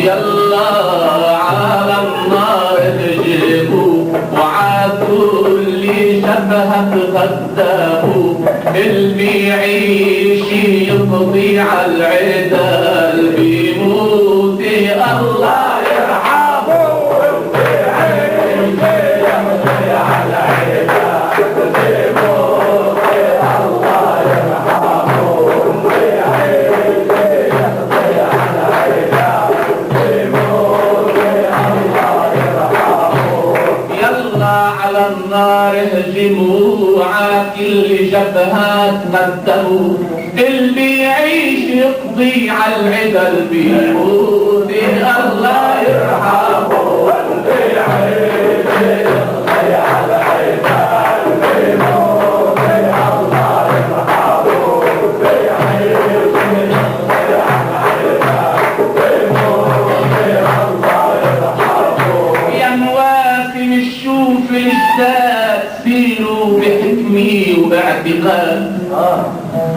يلا على النار اهجموا وعاتوا اللي شبهك غدابوا، اللي يعيش يقضي على العدا اللي بيموت الله يرحمه، واللي يعيش يقضي على العدا اللي بيموت الله يرحمه، واللي يعيش يقضي على العدا اللي بيموت الله يرحمه. يلا على النار اهجموا عاكل جبهات مدموا، اللي يعيش يقضي على العدا اللي بيموت الله يرحمه، واللي يعيش يقضي على العدا اللي بيموت الله يرحمه، واللي يعيش يقضي على العدا اللي بيموت الله يرحمه. يا مواسم الشوف الجداد سيروا بحكمة وباعتقاد،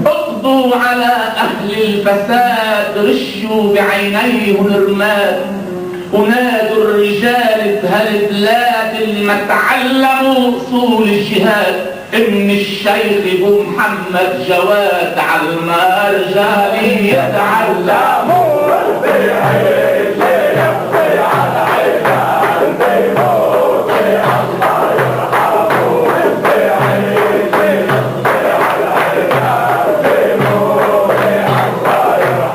اقضوا على أهل الفساد رشوا بعينيهم الرماد، ونادوا الرجال بهالبلاد اللي ما تعلموا أصول الجهاد، إن الشيخ أبو محمد جواد على رجال يتعلموا، واللي يعيش يقضي على عدا اللي بيموت الله يرحمه، واللي يعيش يقضي على عدا اللي بيموت الله يرحمه،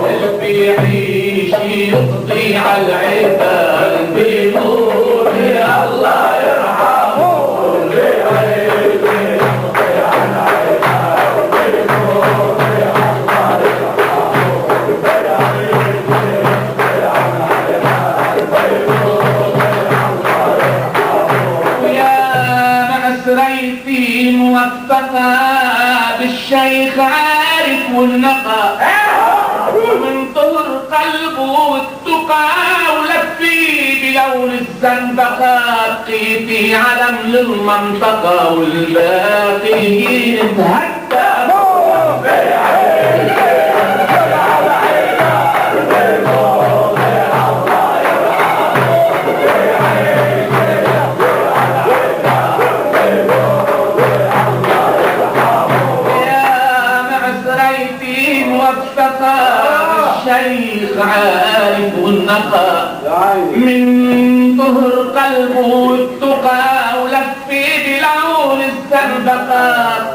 اللي يعيش يقضي على العدا اللي بيموت الله يرحمه، واللي يعيش يقضي على العدا اللي بيموت الله يرحمه، واللي يعيش يقضي على العدا اللي بيموت الله يرحمه. ويا مأسريتي موفقة بالشيخ عارف والنقى، ومن طهر قلبه والتقى ولفي بلون الزنبقة، بقيتي علم للمنطقة والباقيين تهدموا، على عيدا اللي بيموت الله يرحمه، اللي يعيش يقضي على عيدا اللي بيموت الله يرحمه. يا معسريتي موفقة الشيخ عارف والنقى، من طهر قلبه والتقى ولفي بلون الزنبقة،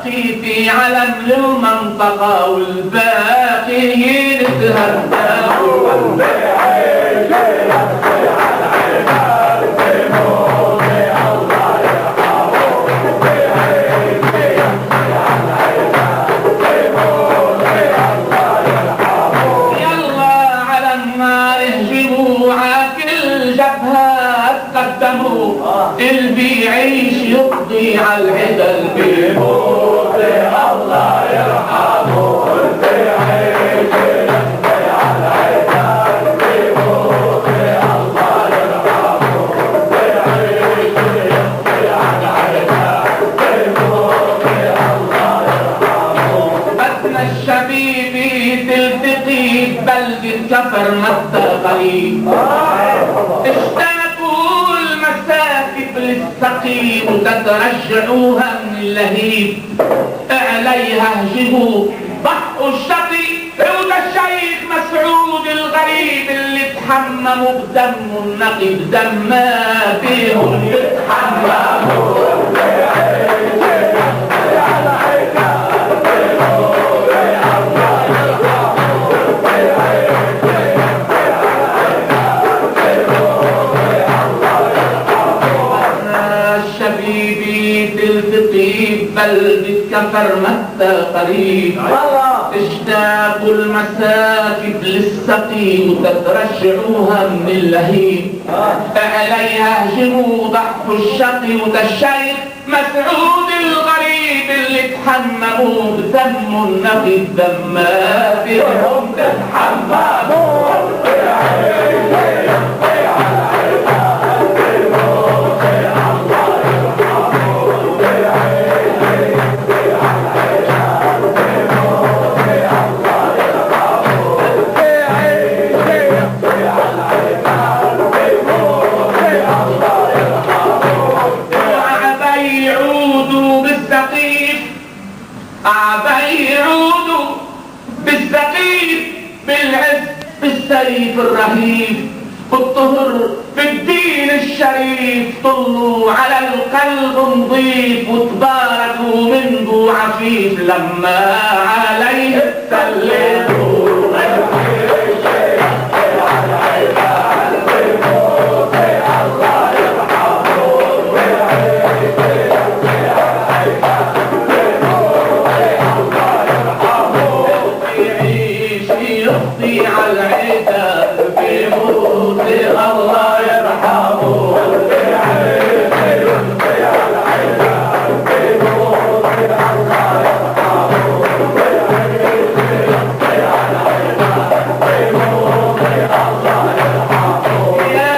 بقيتي علم للمنطقة والباقيين تهدموا، واللي يعيش يقضي على عدا اللي بيموت الله يرحمه، واللي يعيش يقضي على عدا اللي بيموت الله يرحمه. يلا على النار اهجموا عاكل جبهات قدموا، اللي بيعيش يقضي على العدا اللي بيموت الله يرحمه، واللي يعيش يقضي على العدا اللي بيموت الله يرحمه، واللي يعيش يقضي على العدا اللي بيموت الله يرحمه. بدنا الشبيبة تلتقي ببلدة كفر متى قريب، اشتاقوا المساكب للسقيم وتترجعوها من اللهيب، عليها اهجموا ضحوا الشقي وده الشيخ مسعود الغريب، اللي تحمموا بدم النقي بدم ما فيهم يتحمموا، واللي يعيش يقضي على عدا اللي بيموت الله يرحمه، واللي يعيش يقضي على عدا اللي بيموت الله يرحمه. الشبيبة تلتقي ببلدة كفر متى قريب، اشتاقوا المساكب للسقي وتترجعوها من اللهيب، عليها هجموا ضحوا الشقي وده الشيخ مسعود الغريب، اللي تحمموا بدم النقي بدم ما فيهم تتحمموا، واللي يعيش يقضي على عدا اللي بيموت الله يرحمه، واللي يعيش يقضي على عدا اللي بيموت الله يرحمه، واللي يعيش يقضي السيف الرهيب بالطهر في الدين الشريف، طلوا على القلب نضيف وتباركوا من ضو عفيف لما عليه سلموا. يخطي على العدا بموت الله يرحمه. يا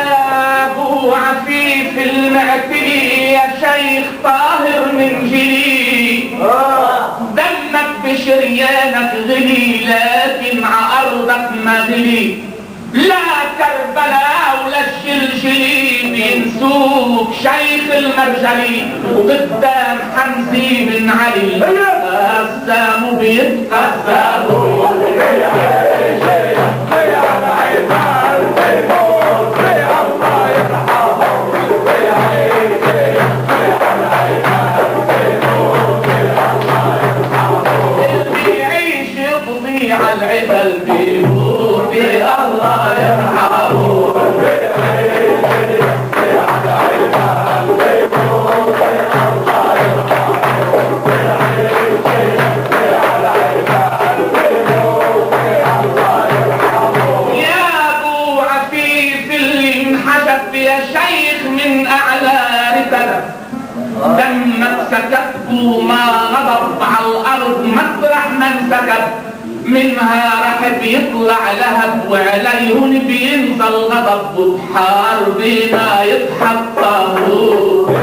ابو عفيف المعتلي يا شيخ طاهر من جلي، دمك بشريانك غلي لكن عأرضك مغلي، لا كربلاء ولا الشلشلي بينسوك شيخ المرجلي، وقدام حمزي بن علي قسموا بيتقسموا. على العدا البيوت الله يرحمه. يا ابو عفيف اللي انحشف يا شيخ من اعلى رتبه، دمك سكت وما غضب على الارض مطرح ما انسكب، منها راح بيطلع لهب وعليهن بينزل غضب، وبحار بينا يضحك طاهور.